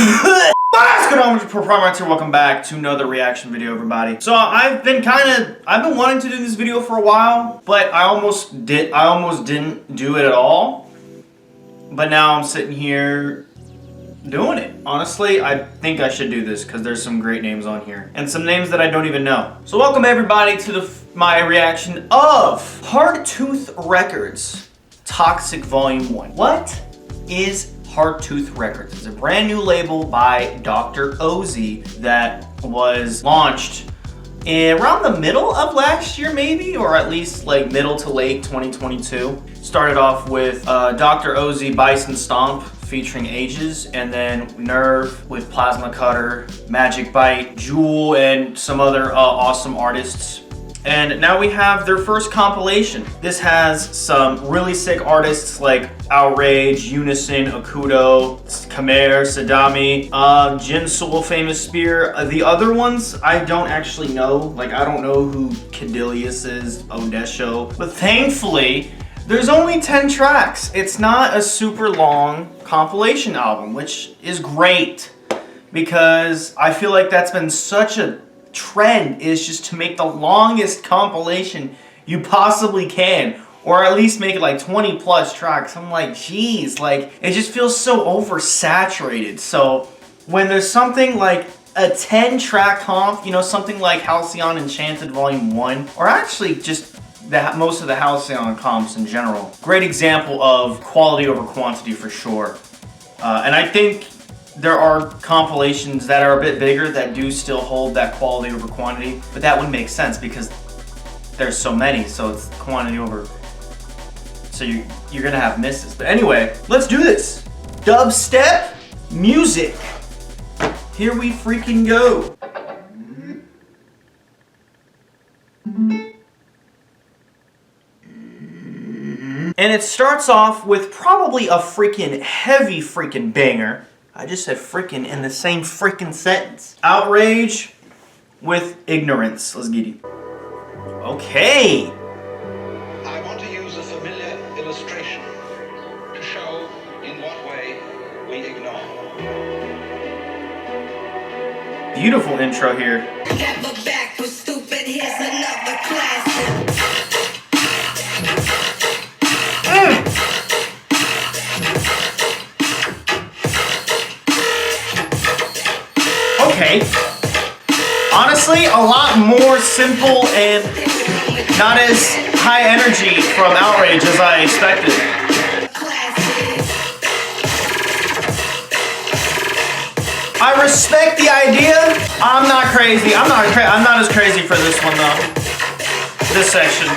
What's going on with your proprietor? Welcome back to another reaction video, everybody. So I've been wanting to do this video for a while, but I almost didn't do it at all. But now I'm sitting here doing it. Honestly, I think I should do this because there's some great names on here and some names that I don't even know. So welcome everybody to my reaction of Hardtooth Records Toxic Volume 1. What is Hardtooth Records? It's a brand new label by Dr. Oz that was launched around the middle of last year, maybe, or at least like middle to late 2022. Started off with Dr. Oz Bison Stomp featuring Ages, and then Nerve with Plasma Cutter, Magic Bite, Jewel, and some other awesome artists. And now we have their first compilation. This has some really sick artists like OUTRAGE, unisixn, AKUTO, KEMARE, Sedami, Jinsul, Famous Spear. The other ones, I don't actually know. Like, I don't know who Cadilius is, ODESHO. But thankfully, there's only 10 tracks. It's not a super long compilation album, which is great because I feel like that's been such a trend, is just to make the longest compilation you possibly can, or at least make it like 20 plus tracks. I'm like, geez, like it just feels so oversaturated. So when there's something like a 10 track comp, you know, something like Halcyon Enchanted Volume 1, or actually just most of the Halcyon comps in general, great example of quality over quantity for sure. And I think there are compilations that are a bit bigger that do still hold that quality over quantity, but that would make sense because there's so many, so it's quantity over, so you're gonna have misses. But anyway, let's do this. Dubstep music. Here we freaking go. And it starts off with probably a freaking heavy freaking banger. I just said freaking in the same freaking sentence. OUTRAGE with Ignorance. Let's get it. Okay. I want to use a familiar illustration to show in what way we ignore. Beautiful intro here. Never back was stupid. Here's another classic. Okay. Honestly, a lot more simple and not as high energy from OUTRAGE as I expected. I respect the idea. I'm not crazy. I'm not as crazy for this one though. This section.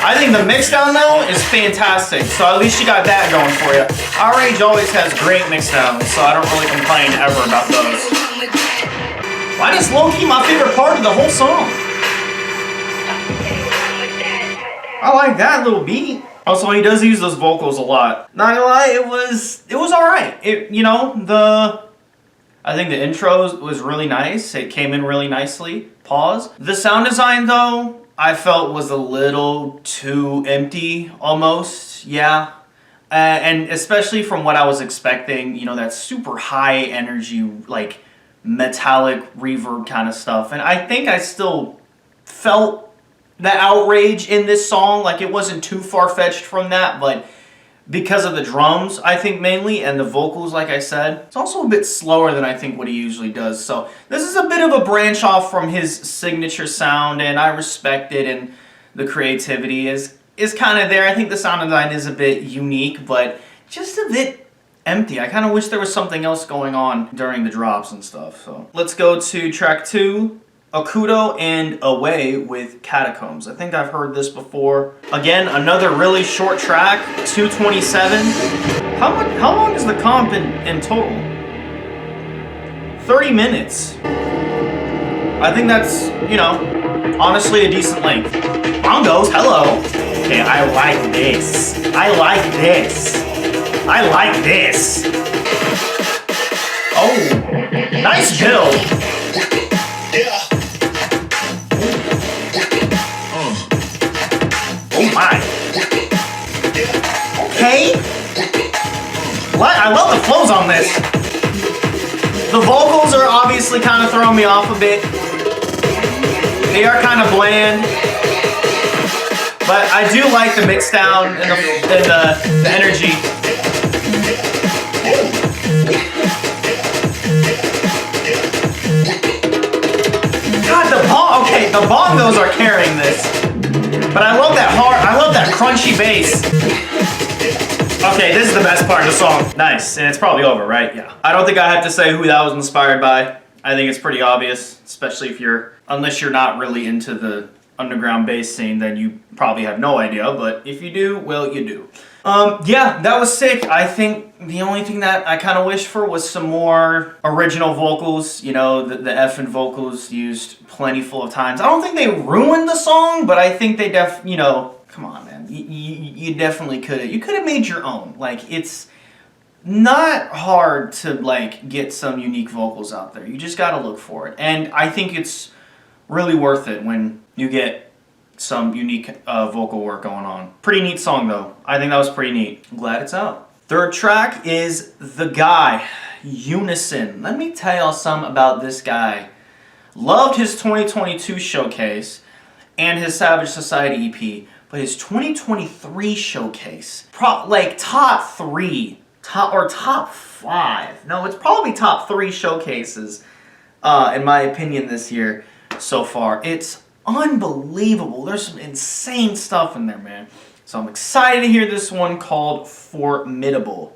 I think the mixdown though is fantastic, so at least you got that going for you. OUTRAGE always has great mixdowns, so I don't really complain ever about those. Why is low-key my favorite part of the whole song? I like that little beat. Also, he does use those vocals a lot. Not gonna lie, it was alright. I think the intro was really nice. It came in really nicely. Pause. The sound design though, I felt was a little too empty, almost, yeah. And especially from what I was expecting, you know, that super high energy, like metallic reverb kind of stuff. And I think I still felt the OUTRAGE in this song, like it wasn't too far-fetched from that, but because of the drums, I think mainly, and the vocals, like I said, it's also a bit slower than I think what he usually does. So this is a bit of a branch off from his signature sound, and I respect it, and the creativity is kind of there. I think the sound design is a bit unique, but just a bit empty. I kind of wish there was something else going on during the drops and stuff. So let's go to track 2. AKUTO and A.way with Catacombs. I think I've heard this before. Again, another really short track, 2:27. How long is the comp in total? 30 minutes. I think that's, you know, honestly a decent length. Bongos, hello. Okay, I like this. I like this. I like this. Oh, nice build. Yeah. Oh my. Okay. What? I love the flows on this. The vocals are obviously kind of throwing me off a bit. They are kind of bland. But I do like the mix down and the energy. God, okay, the bongos are carrying this. But I love that crunchy bass. Okay, this is the best part of the song. Nice, and it's probably over, right? Yeah. I don't think I have to say who that was inspired by. I think it's pretty obvious, especially unless you're not really into the underground bass scene, then you probably have no idea, but if you do, well, you do. Yeah, that was sick. I think the only thing that I kind of wish for was some more original vocals. You know, the effing vocals used plentiful of times. I don't think they ruined the song, but I think they you know, come on, man. You definitely could. You could have made your own. Like, it's not hard to, like, get some unique vocals out there. You just gotta look for it. And I think it's really worth it when you get some unique vocal work going on. Pretty neat song, though. I think that was pretty neat. I'm glad it's out. Third track is The Guy, Unisixn. Let me tell y'all something about this guy. Loved his 2022 showcase and his Savage Society EP, but his 2023 showcase, like top 3, top 5. No, it's probably top 3 showcases, in my opinion, this year so far. It's unbelievable. There's some insane stuff in there, man. So I'm excited to hear this one called Formidable.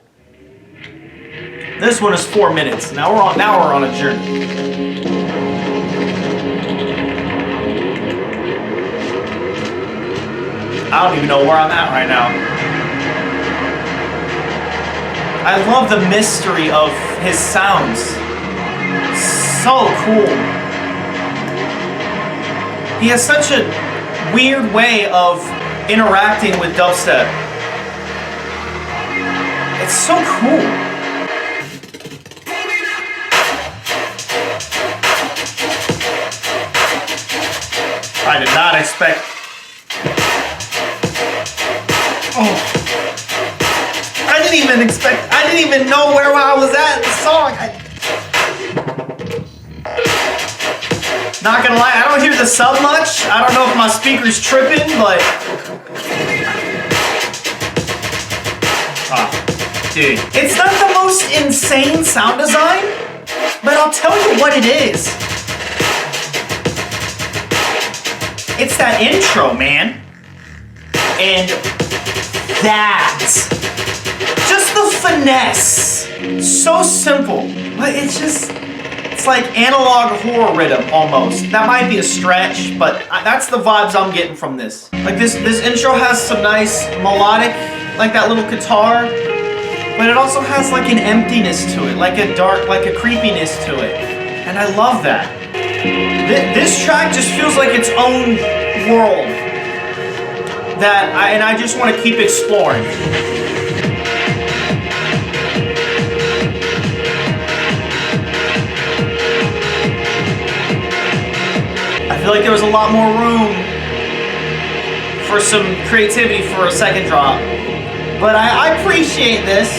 This one is 4 minutes. Now we're on a journey. I don't even know where I'm at right now. I love the mystery of his sounds. So cool. He has such a weird way of interacting with dubstep. It's so cool. I did not expect... Oh. I didn't even know where I was at in the song. Not gonna lie, I don't hear the sub much. I don't know if my speaker's tripping, but... Dude. It's not the most insane sound design, but I'll tell you what it is. It's that intro, man. And that. Just the finesse. So simple. But it's just... It's like analog horror rhythm, almost. That might be a stretch, but that's the vibes I'm getting from this. Like, this intro has some nice melodic, like that little guitar, but it also has like an emptiness to it, like a dark, like a creepiness to it. And I love that. This track just feels like its own world. And I just want to keep exploring. I feel like there was a lot more room for some creativity for a second drop. But I appreciate this.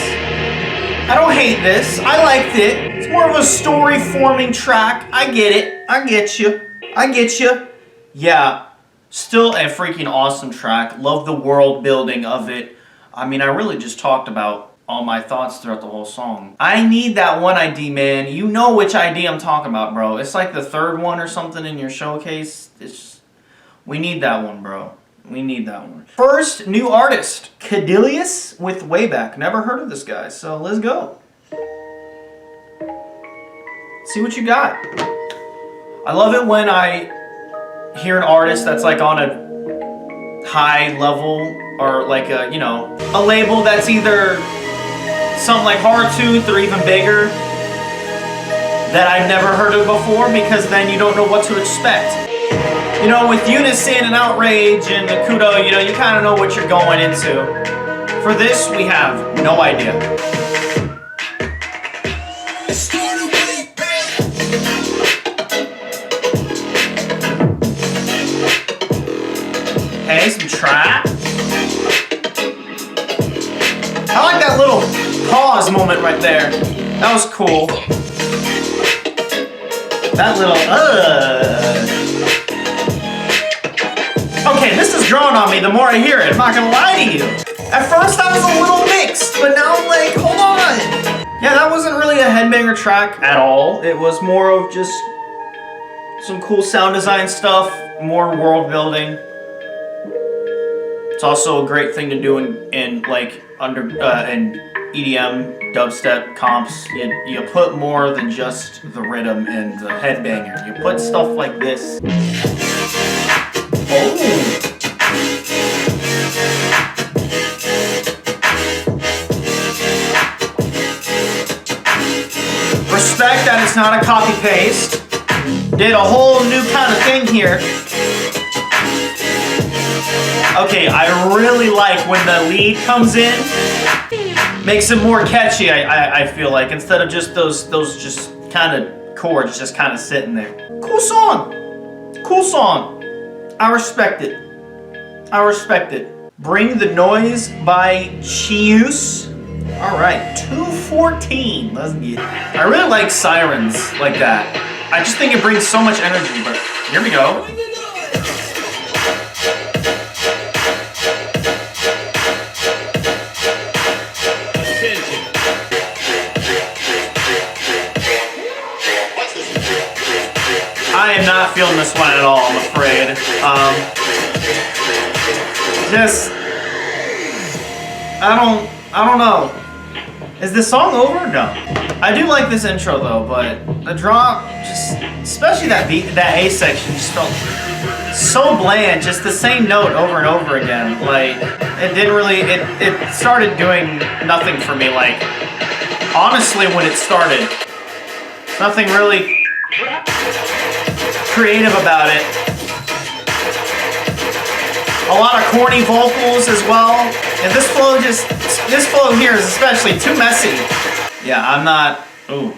I don't hate this. I liked it. It's more of a story-forming track. I get it. I get you. I get you. Yeah. Still a freaking awesome track. Love the world building of it. I mean, I really just talked about all my thoughts throughout the whole song. I need that one ID, man. You know which ID I'm talking about, bro. It's like the third one or something in your showcase. We need that one, bro. We need that one. First new artist, Cadilius with Wayback. Never heard of this guy, so let's go. See what you got. I love it when I hear an artist that's like on a high level or like a, you know, a label that's either something like Hardtooth or even bigger that I've never heard of before, because then you don't know what to expect. You know, with unisixn and OUTRAGE and AKUTO, you know, you kind of know what you're going into. For this, we have no idea. Okay, some trap. I like that little pause moment right there. That was cool. That little, Okay, this is growing on me the more I hear it, I'm not gonna lie to you. At first I was a little mixed, but now I'm like, hold on. Yeah, that wasn't really a headbanger track at all. It was more of just some cool sound design stuff, more world building. It's also a great thing to do in like in EDM, dubstep, comps. You put more than just the rhythm and the headbanger. You put stuff like this. Oh! Respect that it's not a copy-paste. Did a whole new kind of thing here. Okay, I really like when the lead comes in. Makes it more catchy, I feel like, instead of just those just kind of chords just kind of sitting there. Cool song. Cool song. I respect it. I respect it. Bring the Noise by CHYUCE. Alright, 214. Let's get it. I really like sirens like that. I just think it brings so much energy, but here we go. I am not feeling this one at all, I'm afraid. I don't know. Is this song over? No. I do like this intro though, but the drop, just, especially that beat, that A section just felt so bland, just the same note over and over again. Like, it didn't really, it started doing nothing for me. Like, honestly, when it started, nothing really creative about it. A lot of corny vocals as well. And this flow here is especially too messy. Yeah, I'm not, ooh.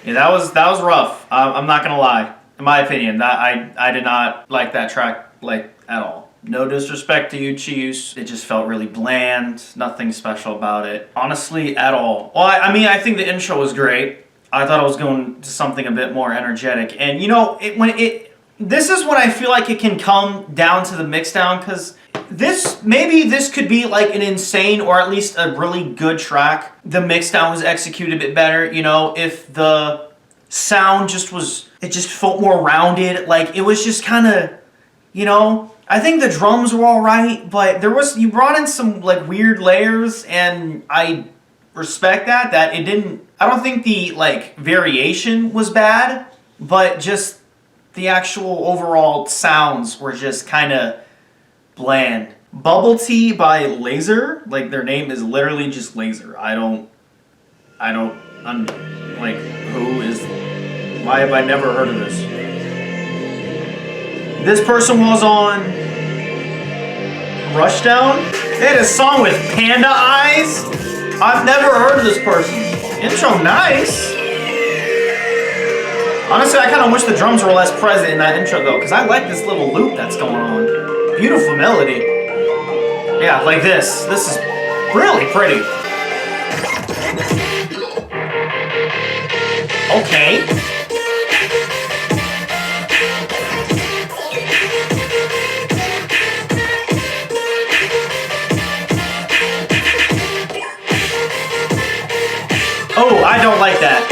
Yeah, that was rough. I'm not gonna lie. In my opinion, that I did not like that track, like, at all. No disrespect to you, CHYUCE. It just felt really bland. Nothing special about it. Honestly, at all. Well, I mean, I think the intro was great. I thought I was going to something a bit more energetic. And you know, this is when I feel like it can come down to the mix down, because maybe this could be like an insane or at least a really good track. The mix down was executed a bit better, you know, if the sound just felt more rounded. Like, it was just kind of, you know, I think the drums were all right, but you brought in some like weird layers, and I respect that it didn't, I don't think the like variation was bad, but just the actual overall sounds were just kind of bland. Bubble Tea by Laser, like their name is literally just Laser. I'm like, why have I never heard of this? This person was on Rushdown. They had a song with panda eyes. I've never heard of this person. Intro nice. Honestly, I kind of wish the drums were less present in that intro though, because I like this little loop that's going on. Beautiful melody. Yeah, like this. This is really pretty. Okay. Oh, I don't like that.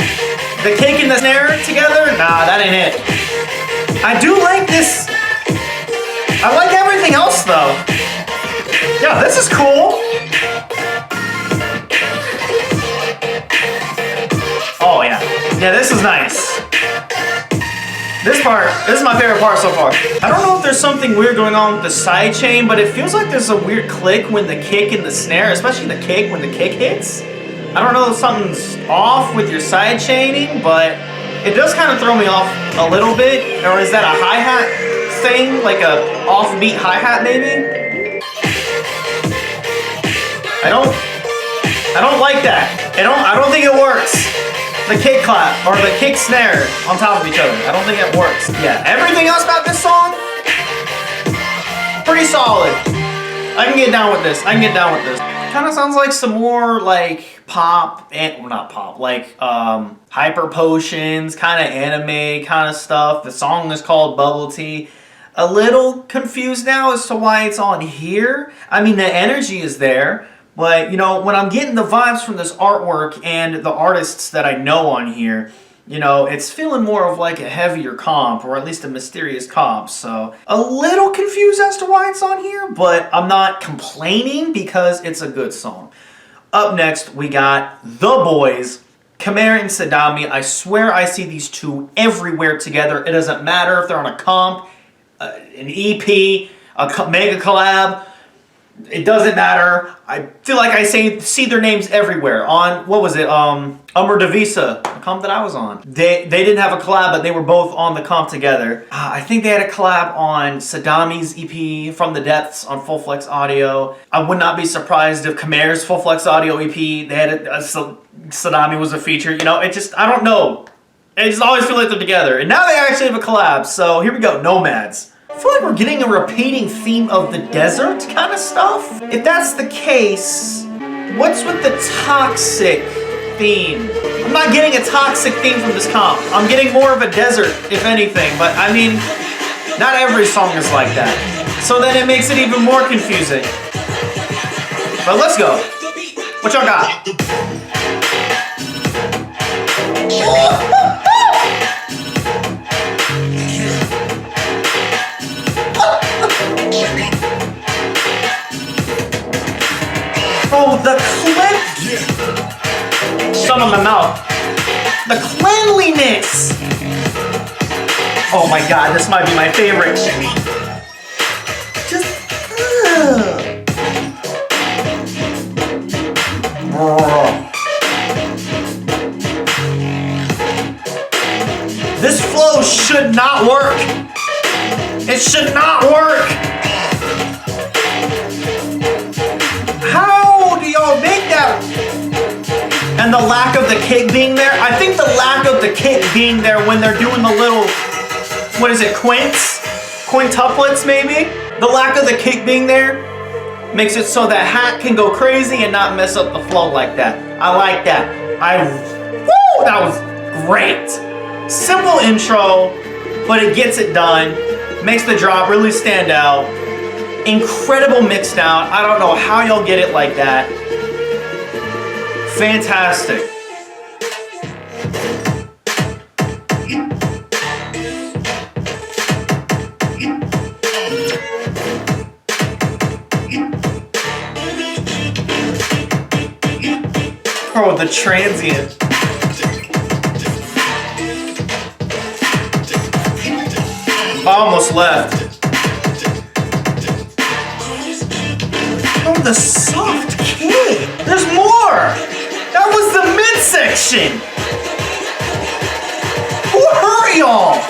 The kick and the snare together? Nah, that ain't it. I do like this. I like everything else though. Yeah, this is cool. Oh yeah. Yeah, this is nice. This is my favorite part so far. I don't know if there's something weird going on with the sidechain, but it feels like there's a weird click when the kick and the snare, especially the kick, when the kick hits. I don't know if something's off with your sidechaining, but it does kind of throw me off a little bit. Or is that a hi-hat thing? Like a offbeat hi-hat maybe? I don't like that. I don't think it works. The kick clap or the kick snare on top of each other. I don't think it works. Yeah, everything else about this song, pretty solid. I can get down with this. Kind of sounds like some more like pop, and well, not pop, like hyper potions, kind of anime kind of stuff. The song is called Bubble Tea. A little confused now as to why it's on here. I mean, the energy is there, but you know, when I'm getting the vibes from this artwork and the artists that I know on here, you know, it's feeling more of like a heavier comp, or at least a mysterious comp. So a little confused as to why it's on here, but I'm not complaining because it's a good song. Up next, we got The Boys, KEMARE and Sedami. I swear I see these two everywhere together. It doesn't matter if they're on a comp, an EP, a mega collab. It doesn't matter. I feel like I see their names everywhere. On, what was it, Umber Devisa, the comp that I was on. They didn't have a collab, but they were both on the comp together. I think they had a collab on Sedami's EP, From the Depths, on Full Flex Audio. I would not be surprised if KEMARE's Full Flex Audio EP, they had Sedami was a feature. You know, it just, I don't know. I just always feel like they're together. And now they actually have a collab, so here we go, Nomads. I feel like we're getting a repeating theme of the desert kind of stuff. If that's the case, what's with the toxic theme? I'm not getting a toxic theme from this comp. I'm getting more of a desert, if anything. But I mean, not every song is like that. So then it makes it even more confusing. But let's go. What y'all got? Oh, the clip! Some on my mouth. The cleanliness! Oh my god, this might be my favorite. Just, this flow should not work. It should not work. How do y'all make that? And the lack of the kick being there. I think the lack of the kick being there when they're doing the little, what is it, quintuplets maybe? The lack of the kick being there makes it so that hat can go crazy and not mess up the flow like that. I like that. Woo, that was great. Simple intro, but it gets it done. Makes the drop really stand out. Incredible mix down. I don't know how y'all get it like that. Fantastic. Oh, the transient. I almost left. Oh, the soft kick. There's more. That was the midsection. Oh, hurry y'all.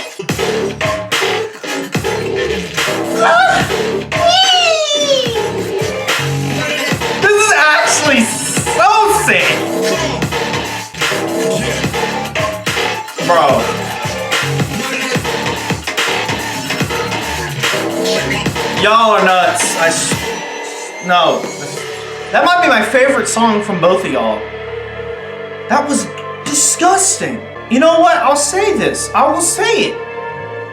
This is actually so sick. Bro. Y'all are nuts. No. That might be my favorite song from both of y'all. That was disgusting. You know what? I'll say this. I will say it.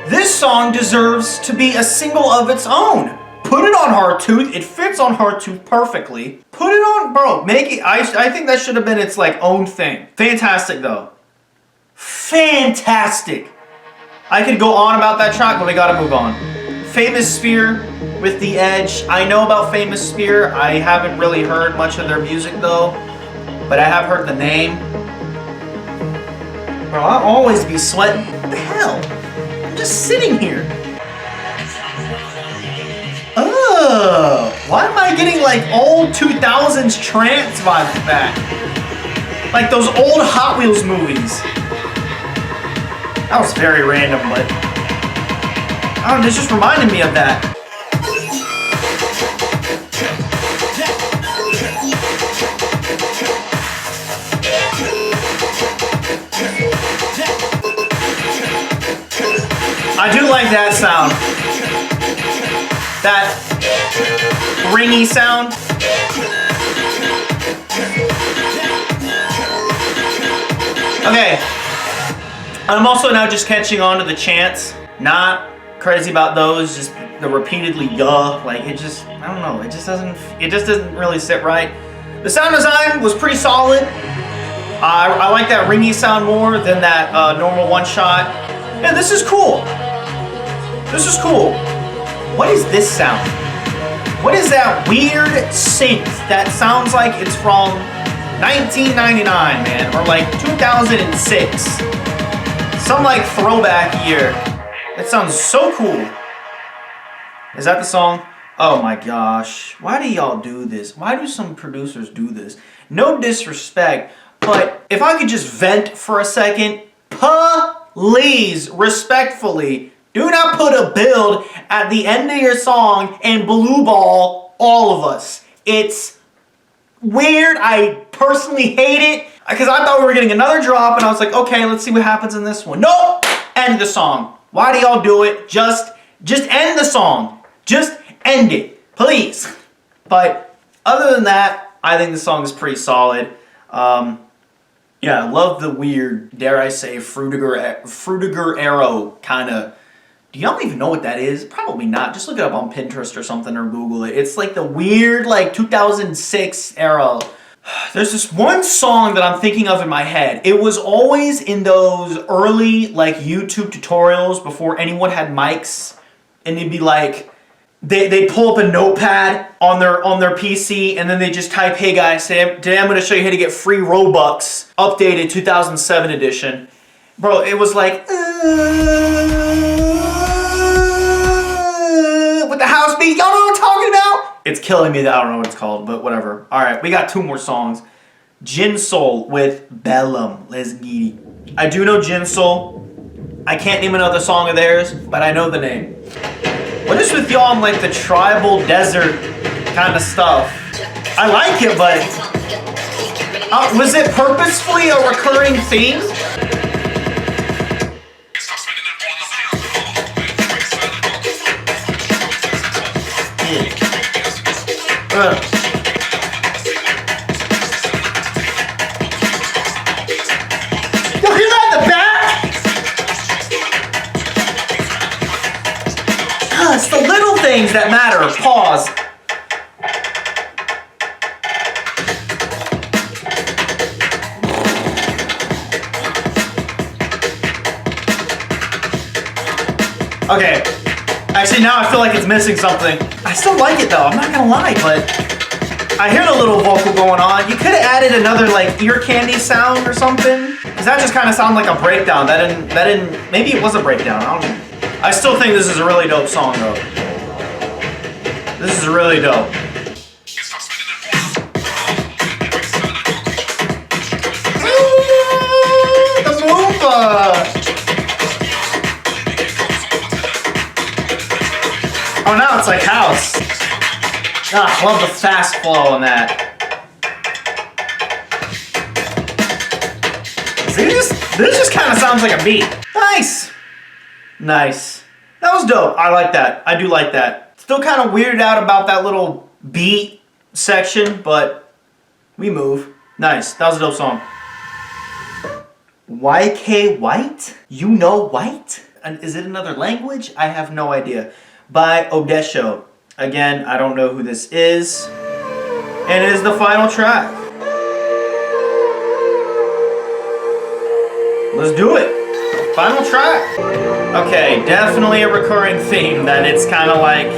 This song deserves to be a single of its own. Put it on Hardtooth. It fits on Hardtooth perfectly. Put it on, bro. Make it. I think that should have been its like own thing. Fantastic though. Fantastic. I could go on about that track, but we gotta move on. Famous Sphere with The Edge. I know about Famous Sphere. I haven't really heard much of their music though, but I have heard the name. Bro, I'll always be sweating. What the hell? I'm just sitting here. Oh, why am I getting like old 2000s trance vibes back? Like those old Hot Wheels movies. That was very random, but I don't know, this just reminded me of that. I do like that sound. That ringy sound. Okay. I'm also now just catching on to the chants. Not crazy about those, just the repeatedly like it just, I don't know, it just doesn't really sit right. The sound design was pretty solid. I like that ringy sound more than that normal one shot. Yeah, this is cool. This is cool. What is this sound? What is that weird synth that sounds like it's from 1999, man, or like 2006? Some like throwback year. It sounds so cool. Is that the song? Oh my gosh. Why do y'all do this? Why do some producers do this? No disrespect, but if I could just vent for a second, please, respectfully, do not put a build at the end of your song and blue ball all of us. It's weird. I personally hate it because I thought we were getting another drop and I was like, okay, let's see what happens in this one. Nope! End the song. Why do y'all do it? Just end the song. Just end it, please. But other than that, I think the song is pretty solid. Yeah, I love the weird, dare I say, Frutiger arrow kind of. Do y'all even know what that is? Probably not. Just look it up on Pinterest or something or Google it. It's like the weird, like 2006 arrow. There's this one song that I'm thinking of in my head. It was always in those early like YouTube tutorials before anyone had mics, and it'd be like they pull up a notepad on their PC and then they just type, "Hey guys, today I'm going to show you how to get free Robux, updated 2007 edition." Bro, it was like with the house beat. Y'all know what I'm talking about? It's killing me that I don't know what it's called, but whatever. All right, we got two more songs. Jinsul with Bellum. Let's get it. I do know Jinsul. I can't name another song of theirs, but I know the name. What is with y'all on like the tribal desert kind of stuff? I like it, but was it purposefully a recurring theme? Y'all hear that in the back? It's the little things that matter. Pause. Okay. Actually, now I feel like it's missing something. I still like it though, I'm not gonna lie, but I hear the little vocal going on. You could have added another like ear candy sound or something. Cause that just kind of sounded like a breakdown. That didn't, maybe it was a breakdown, I don't know. I still think this is a really dope song though. This is really dope. Ooh, the Moomba! Oh, now it's like house. Ah, I love the fast flow on that. See, this just kind of sounds like a beat. Nice. Nice. That was dope. I like that. I do like that. Still kind of weirded out about that little beat section, but we move. Nice. That was a dope song. YKWITA? You know white? And is it another language? I have no idea. By ODESHO. Again, I don't know who this is. And it is the final track. Let's do it. Final track. Okay, definitely a recurring theme that it's kind of like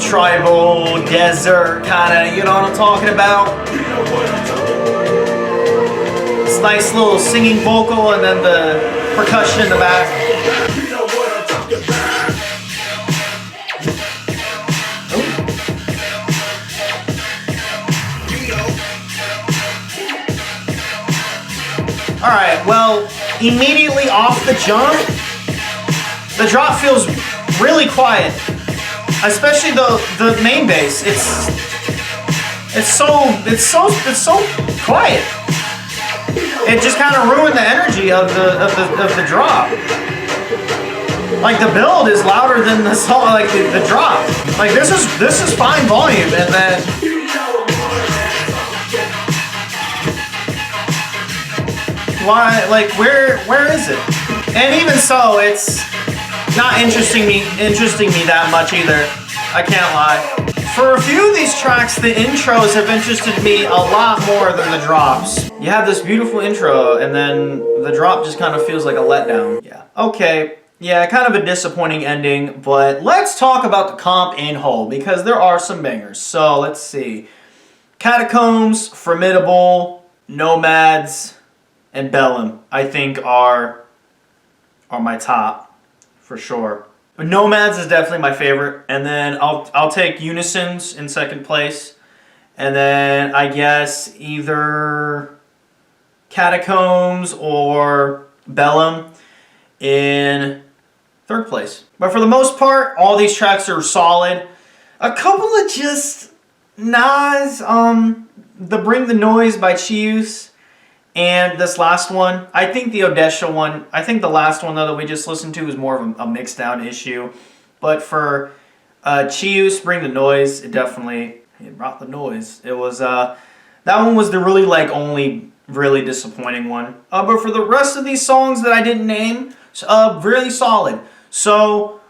tribal, desert, kind of, you know what I'm talking about? This nice little singing vocal and then the percussion in the back. Alright, well, immediately off the jump, the drop feels really quiet. Especially the main bass. It's so quiet. It just kind of ruined the energy of the drop. Like the build is louder than the song, like the drop. Like this is fine volume, and then Why, like, where is it? And even so, it's not interesting me that much either. I can't lie. For a few of these tracks, the intros have interested me a lot more than the drops. You have this beautiful intro, and then the drop just kind of feels like a letdown. Yeah. Okay. Yeah, kind of a disappointing ending, but let's talk about the comp in whole, because there are some bangers. So, let's see. Catacombs, Formidable, Nomads, and Bellum, I think are my top, for sure. But Nomads is definitely my favorite, and then I'll take Unisixn in second place, and then I guess either Catacombs or Bellum in third place. But for the most part, all these tracks are solid. A couple of just Nas, the Bring the Noise by CHYUCE, and this last one. I think the ODESHO one, I think the last one though that we just listened to is more of a mixed down issue. But for CHYUCE, Bring the Noise, it brought the noise. It was, that one was the really only really disappointing one. But for the rest of these songs that I didn't name, really solid. So,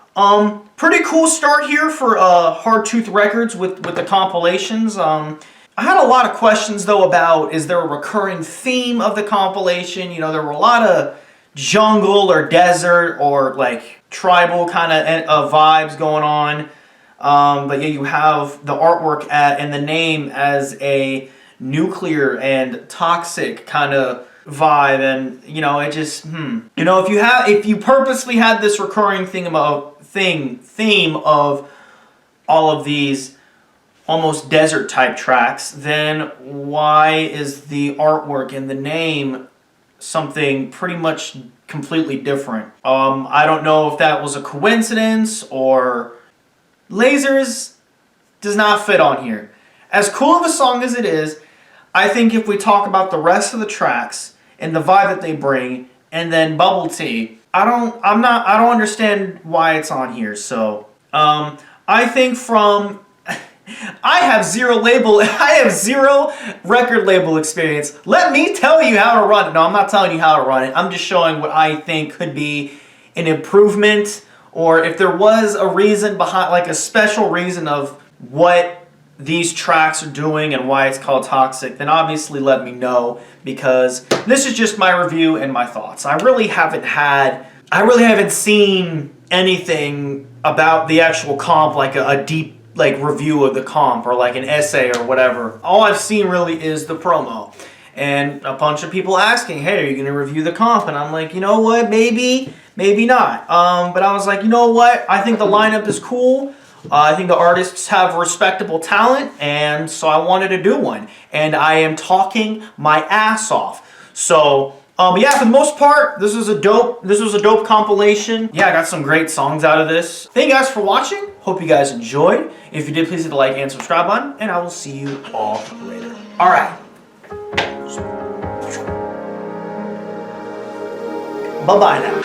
pretty cool start here for Hardtooth Records with the compilations. I had a lot of questions though about, is there a recurring theme of the compilation? You know, there were a lot of jungle or desert or like tribal kind of vibes going on. But yeah, you have the artwork and the name as a nuclear and toxic kind of vibe, and you know, it just you know, if you purposely had this recurring theme of all of these almost desert type tracks, then why is the artwork and the name something pretty much completely different? I don't know if that was a coincidence or lasers does not fit on here. As cool of a song as it is, I think if we talk about the rest of the tracks and the vibe that they bring, and then Bubble Tea, I don't understand why it's on here. So I think I have zero record label experience. Let me tell you how to run it. No, I'm not telling you how to run it. I'm just showing what I think could be an improvement, or if there was a reason behind, like a special reason of what these tracks are doing and why it's called Toxic, then obviously let me know, because this is just my review and my thoughts. I really haven't seen anything about the actual comp, like a deep review of the comp or like an essay or whatever. All I've seen really is the promo and a bunch of people asking, hey, are you going to review the comp? And I'm like, you know what, maybe not. But I was like, you know what, I think the lineup is cool. I think the artists have respectable talent, and so I wanted to do one. And I am talking my ass off. So, yeah, for the most part, this was a dope compilation. Yeah, I got some great songs out of this. Thank you guys for watching. Hope you guys enjoyed. If you did, please hit the like and subscribe button, and I will see you all later. All right. Bye-bye now.